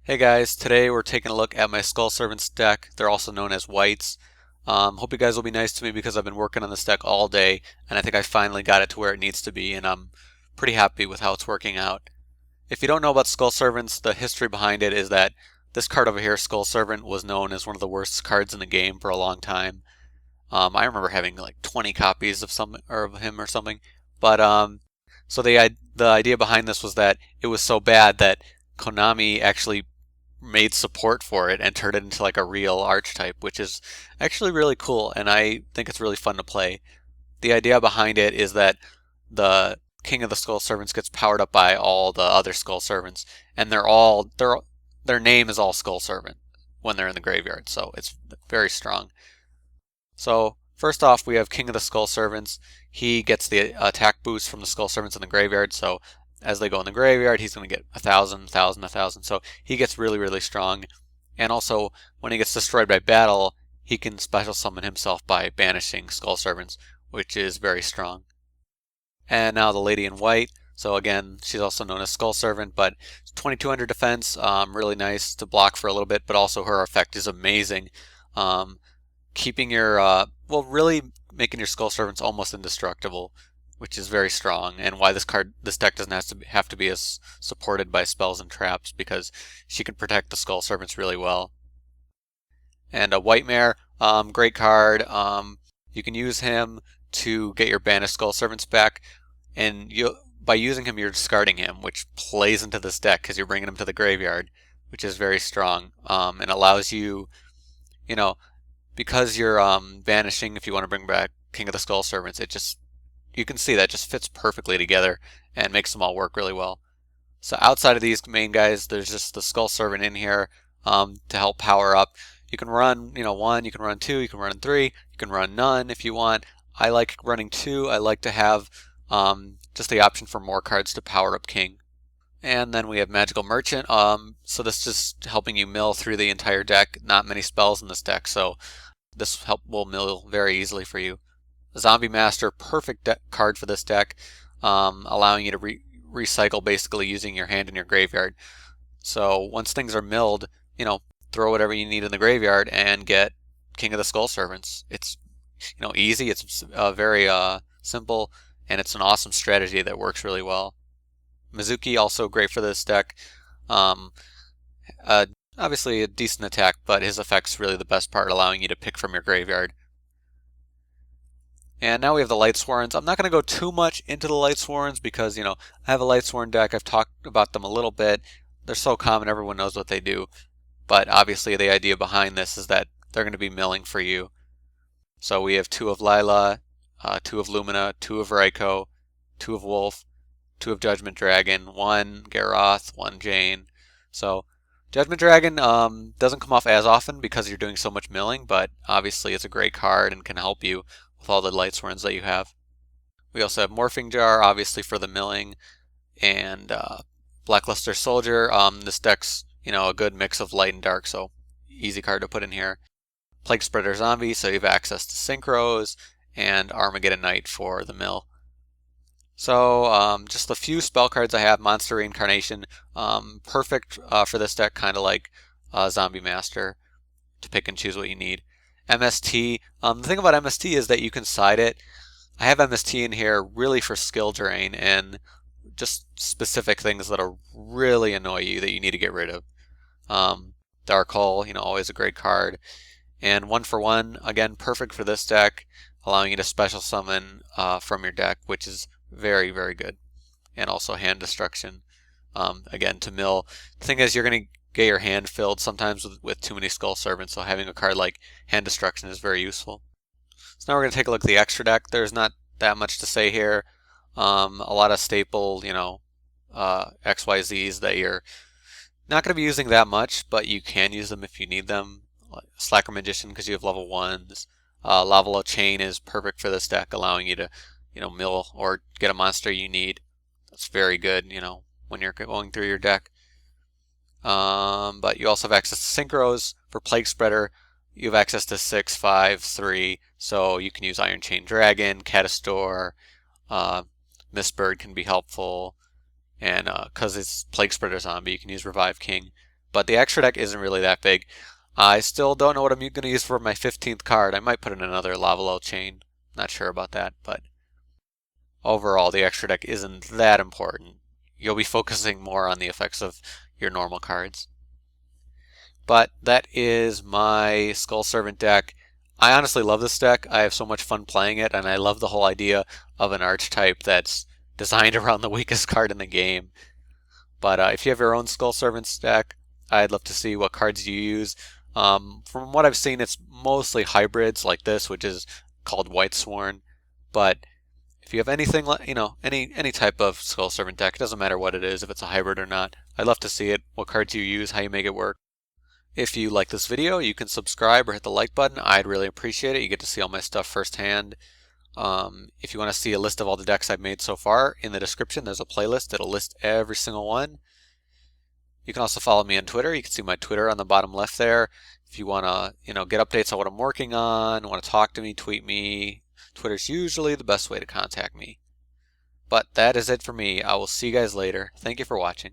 Hey guys, today we're taking a look at my Skull Servants deck. They're also known as Wights. Hope you guys will be nice to me because I've been working on this deck all day and I think I finally got it to where it needs to be and I'm pretty happy with how it's working out. If you don't know about Skull Servants, the history behind it is that this card over here, Skull Servant, was known as one of the worst cards in the game for a long time. I remember having like 20 copies of him or something. But so the idea behind this was that it was so bad that Konami actually made support for it and turned it into like a real archetype, which is actually really cool, and I think it's really fun to play. The idea behind it is that the King of the Skull Servants gets powered up by all the other Skull Servants, and their name is all Skull Servant when they're in the graveyard, so it's very strong. So first off, we have King of the Skull Servants. He gets the attack boost from the Skull Servants in the graveyard, so as they go in the graveyard, he's going to get 1,000, 1,000, 1,000. So he gets really, really strong. And also, when he gets destroyed by battle, he can special summon himself by banishing Skull Servants, which is very strong. And now the Lady in White. So again, she's also known as Skull Servant, but 2200 defense, really nice to block for a little bit, but also her effect is amazing. Keeping your, really making your Skull Servants almost indestructible, which is very strong, and why this deck doesn't have to be as supported by spells and traps, because she can protect the Skull Servants really well. And a Wightmare, great card. You can use him to get your banished Skull Servants back, and by using him, you're discarding him, which plays into this deck because you're bringing him to the graveyard, which is very strong, and allows you, you know, because you're banishing. If you want to bring back King of the Skull Servants, you can see that just fits perfectly together and makes them all work really well. So outside of these main guys, there's just the Skull Servant in here to help power up. You can run, one, you can run two, you can run three, you can run none if you want. I like running two. I like to have just the option for more cards to power up King. And then we have Magical Merchant. So this is just helping you mill through the entire deck. Not many spells in this deck, so this will mill very easily for you. Zombie Master, perfect card for this deck, allowing you to recycle basically using your hand in your graveyard. So once things are milled, throw whatever you need in the graveyard and get King of the Skull Servants. It's easy. It's very simple, and it's an awesome strategy that works really well. Mezuki also great for this deck. Obviously a decent attack, but his effect's really the best part, allowing you to pick from your graveyard. And now we have the Lightsworns. I'm not going to go too much into the Lightsworns because, I have a Lightsworn deck. I've talked about them a little bit. They're so common, everyone knows what they do. But obviously the idea behind this is that they're going to be milling for you. So we have 2 of Lyla, 2 of Lumina, 2 of Ryko, 2 of Wulf, 2 of Judgment Dragon, 1 Garoth, 1 Jain. So Judgment Dragon doesn't come off as often because you're doing so much milling, but obviously it's a great card and can help you with all the Lightsworns that you have. We also have Morphing Jar, obviously for the milling, and Blackluster Soldier. This deck's a good mix of light and dark, so easy card to put in here. Plaguespreader Zombie, so you have access to Synchros, and Armageddon Knight for the mill. So just a few spell cards I have. Monster Reincarnation, perfect for this deck, kind of like Zombie Master, to pick and choose what you need. MST, the thing about MST is that you can side it. I have MST in here really for skill drain and just specific things that'll really annoy you that you need to get rid of. Dark Hole, always a great card. And 1 for 1, again, perfect for this deck, allowing you to special summon from your deck, which is very, very good. And also hand destruction, again, to mill. The thing is, you're going to get your hand filled sometimes with too many Skull Servants, so having a card like hand destruction is very useful. So now we're going to take a look at the extra deck. There's not that much to say here. A lot of staple, XYZs that you're not going to be using that much, but you can use them if you need them. Slacker Magician because you have level 1s. Lavalval Chain is perfect for this deck, allowing you to, mill or get a monster you need. That's very good, when you're going through your deck. But you also have access to Synchros. For Plaguespreader, you have access to 6, 5, 3, so you can use Iron Chain Dragon, Catastor, Mistbird can be helpful, and because it's Plaguespreader Zombie, you can use Revive King. but the extra deck isn't really that big. I still don't know what I'm going to use for my 15th card. I might put in another Lavalval Chain. Not sure about that, but overall, the extra deck isn't that important. You'll be focusing more on the effects of your normal cards. But that is my Skull Servant deck. I honestly love this deck. I have so much fun playing it, and I love the whole idea of an archetype that's designed around the weakest card in the game. But if you have your own Skull Servants deck, I'd love to see what cards you use. From what I've seen, it's mostly hybrids like this, which is called Lightsworn. But if you have anything, any type of Skull Servant deck, it doesn't matter what it is, if it's a hybrid or not. I'd love to see it, what cards you use, how you make it work. If you like this video, you can subscribe or hit the like button. I'd really appreciate it. You get to see all my stuff firsthand. If you want to see a list of all the decks I've made so far, in the description there's a playlist that'll list every single one. You can also follow me on Twitter. You can see my Twitter on the bottom left there. If you want to, get updates on what I'm working on, want to talk to me, tweet me. Twitter's usually the best way to contact me. But that is it for me. I will see you guys later. Thank you for watching.